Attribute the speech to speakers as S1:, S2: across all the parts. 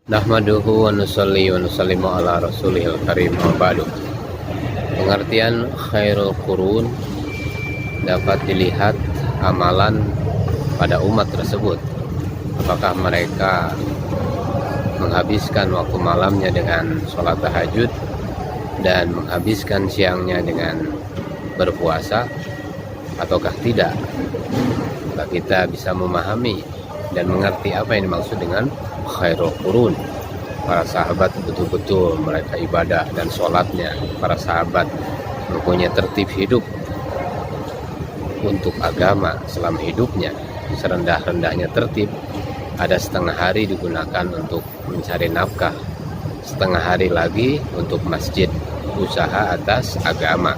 S1: Nahmaduhu wa nusalli wa nusallimu ala rasulihil karim wa ba'du. Pengertian khairul qurun dapat dilihat amalan pada umat tersebut. Apakah mereka menghabiskan waktu malamnya dengan sholat tahajud dan menghabiskan siangnya dengan berpuasa ataukah tidak? Maka kita bisa memahami dan mengerti apa yang dimaksud dengan khairul qurun. Para sahabat betul-betul mereka ibadah dan sholatnya. Para sahabat mempunyai tertib hidup untuk agama selama hidupnya. Serendah-rendahnya tertib, ada setengah hari digunakan untuk mencari nafkah, setengah hari lagi untuk masjid, usaha atas agama.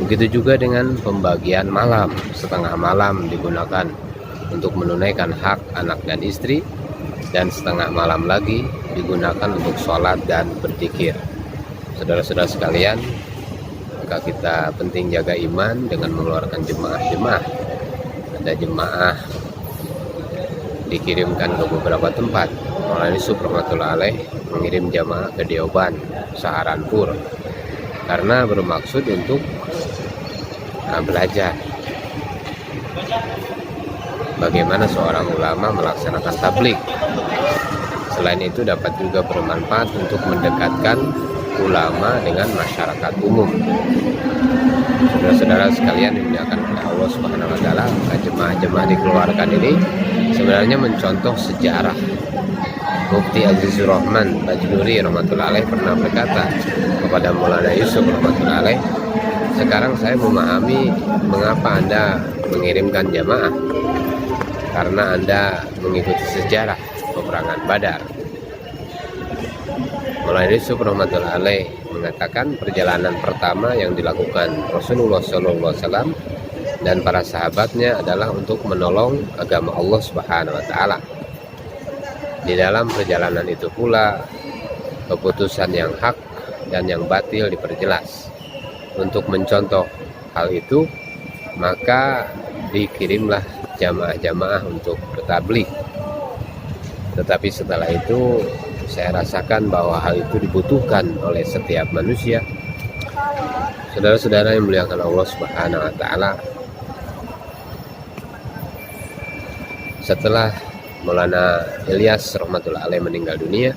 S1: Begitu juga dengan pembagian malam, setengah malam digunakan untuk menunaikan hak anak dan istri, dan setengah malam lagi digunakan untuk sholat dan berzikir. Saudara-saudara sekalian, maka kita penting jaga iman dengan mengeluarkan jemaah-jemaah. Ada jemaah dikirimkan ke beberapa tempat. Maulana Yusuf rahmatullah alaih mengirim jemaah ke Deoban, Saharanpur, karena bermaksud untuk belajar bagaimana seorang ulama melaksanakan tabligh. Selain itu dapat juga bermanfaat untuk mendekatkan ulama dengan masyarakat umum. Saudara-saudara sekalian dimuliakan oleh Allah Subhanahu wa taala, jemaah-jemaah dikeluarkan ini sebenarnya mencontoh sejarah. Mufti Azizur Rahman Bajnuri rahmatullah alaih pernah berkata kepada Maulana Yusuf rahmatullah alaih, sekarang saya memahami mengapa Anda mengirimkan jamaah, karena Anda mengikuti sejarah peperangan Badar. Maulana Yusuf rahmatullah alaih mengatakan perjalanan pertama yang dilakukan Rasulullah SAW dan para sahabatnya adalah untuk menolong agama Allah Subhanahu wa taala. Di dalam perjalanan itu pula keputusan yang hak dan yang batil diperjelas. Untuk mencontoh hal itu, maka dikirimlah jamaah-jamaah untuk bertabligh. Tetapi setelah itu saya rasakan bahwa hal itu dibutuhkan oleh setiap manusia. Saudara-saudara yang dimuliakan Allah Subhanahu wa taala, setelah Maulana Ilyas rahmatullah alaih meninggal dunia,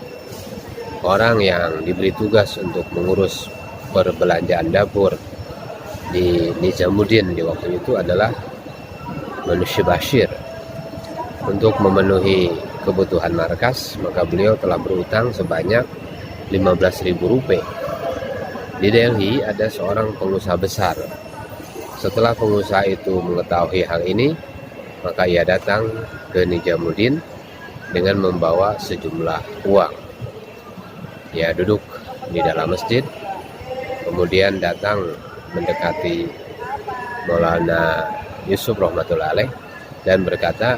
S1: orang yang diberi tugas untuk mengurus perbelanjaan dapur di Nizamuddin di waktu itu adalah manusia Bashir. Untuk memenuhi kebutuhan markas, maka beliau telah berutang sebanyak 15.000 rupiah. Di Delhi ada seorang pengusaha besar. Setelah pengusaha itu mengetahui hal ini, maka ia datang ke Nizamuddin dengan membawa sejumlah uang. Ia duduk di dalam masjid, kemudian datang mendekati Maulana Yusuf rahmatullah alaih dan berkata,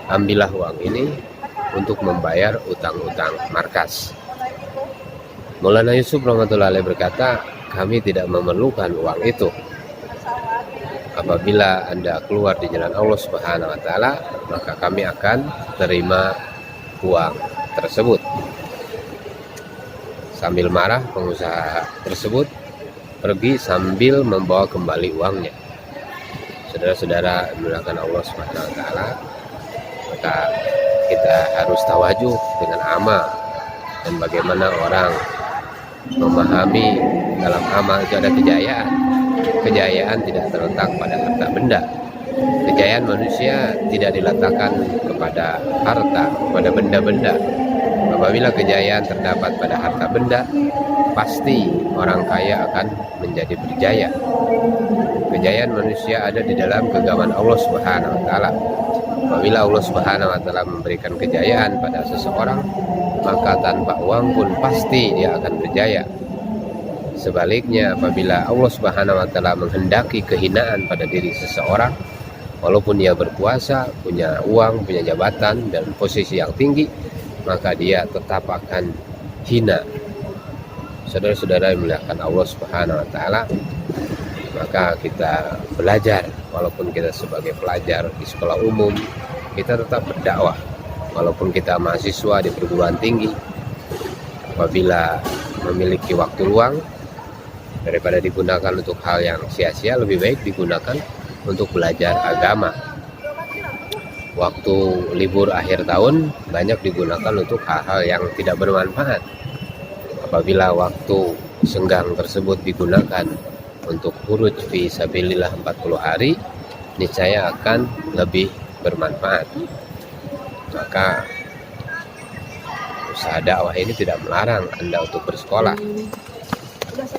S1: ambillah uang ini untuk membayar utang-utang markas. Maulana Yusuf rahmatullah alaih berkata, kami tidak memerlukan uang itu. Apabila Anda keluar di jalan Allah Subhanahu wa taala, maka kami akan terima uang tersebut. Sambil marah, pengusaha tersebut pergi sambil membawa kembali uangnya. Saudara-saudara dimuliakan Allah Subhanahu wa taala, maka kita harus tawajuh dengan amal, dan bagaimana orang memahami dalam amal itu ada kejayaan. Kejayaan tidak terletak pada harta benda. Kejayaan manusia tidak diletakkan kepada harta, pada benda-benda. Apabila kejayaan terdapat pada harta benda, pasti orang kaya akan menjadi berjaya. Kejayaan manusia ada di dalam genggaman Allah Subhanahu wa taala. Apabila Allah Subhanahu wa taala memberikan kejayaan pada seseorang, maka tanpa uang pun pasti dia akan berjaya. Sebaliknya, apabila Allah Subhanahu wa taala menghendaki kehinaan pada diri seseorang, walaupun dia berkuasa, punya uang, punya jabatan dan posisi yang tinggi, maka dia tetap akan hina. Saudara-saudara yang dimuliakan Allah Subhanahu wa taala, maka kita belajar, walaupun kita sebagai pelajar di sekolah umum, kita tetap berdakwah. walaupun kita mahasiswa di perguruan tinggi, apabila memiliki waktu luang, daripada digunakan untuk hal yang sia-sia, lebih baik digunakan untuk belajar agama. Waktu libur akhir tahun banyak digunakan untuk hal-hal yang tidak bermanfaat. Apabila waktu senggang tersebut digunakan untuk khuruj fi sabilillah 40 hari, niscaya akan lebih bermanfaat. Maka usaha dakwah ini tidak melarang Anda untuk bersekolah,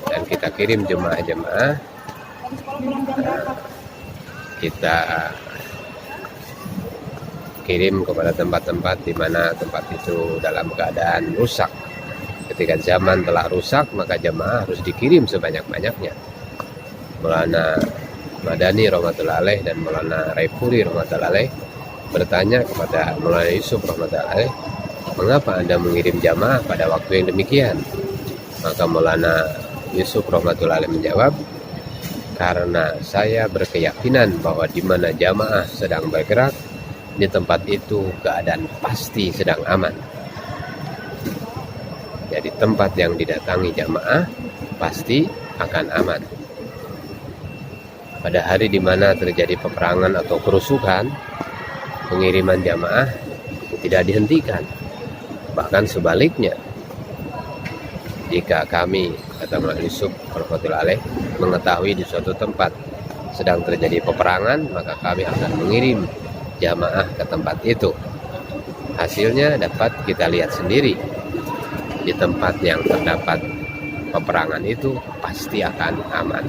S1: dan kita kirim jemaah-jemaah, kita kirim kepada tempat-tempat di mana tempat itu dalam keadaan rusak. Ketika zaman telah rusak, maka jemaah harus dikirim sebanyak-banyaknya. Maulana Madani rahmatullahi alaih dan Maulana Raipuri rahmatullahi alaih bertanya kepada Maulana Yusuf rahmatullahi alaih, mengapa Anda mengirim jamaah pada waktu yang demikian? Maka Maulana Yusuf rahmatullahi alaih menjawab, karena saya berkeyakinan bahwa di mana jamaah sedang bergerak, di tempat itu keadaan pasti sedang aman. Jadi tempat yang didatangi jamaah pasti akan aman. Pada hari di mana terjadi peperangan atau kerusuhan, pengiriman jamaah tidak dihentikan. Bahkan sebaliknya, jika kami, kata Maulana Yusuf rahmatullahi alaih, mengetahui di suatu tempat sedang terjadi peperangan, maka kami akan mengirim jamaah ke tempat itu. Hasilnya dapat kita lihat sendiri. Di tempat yang terdapat peperangan itu pasti akan aman.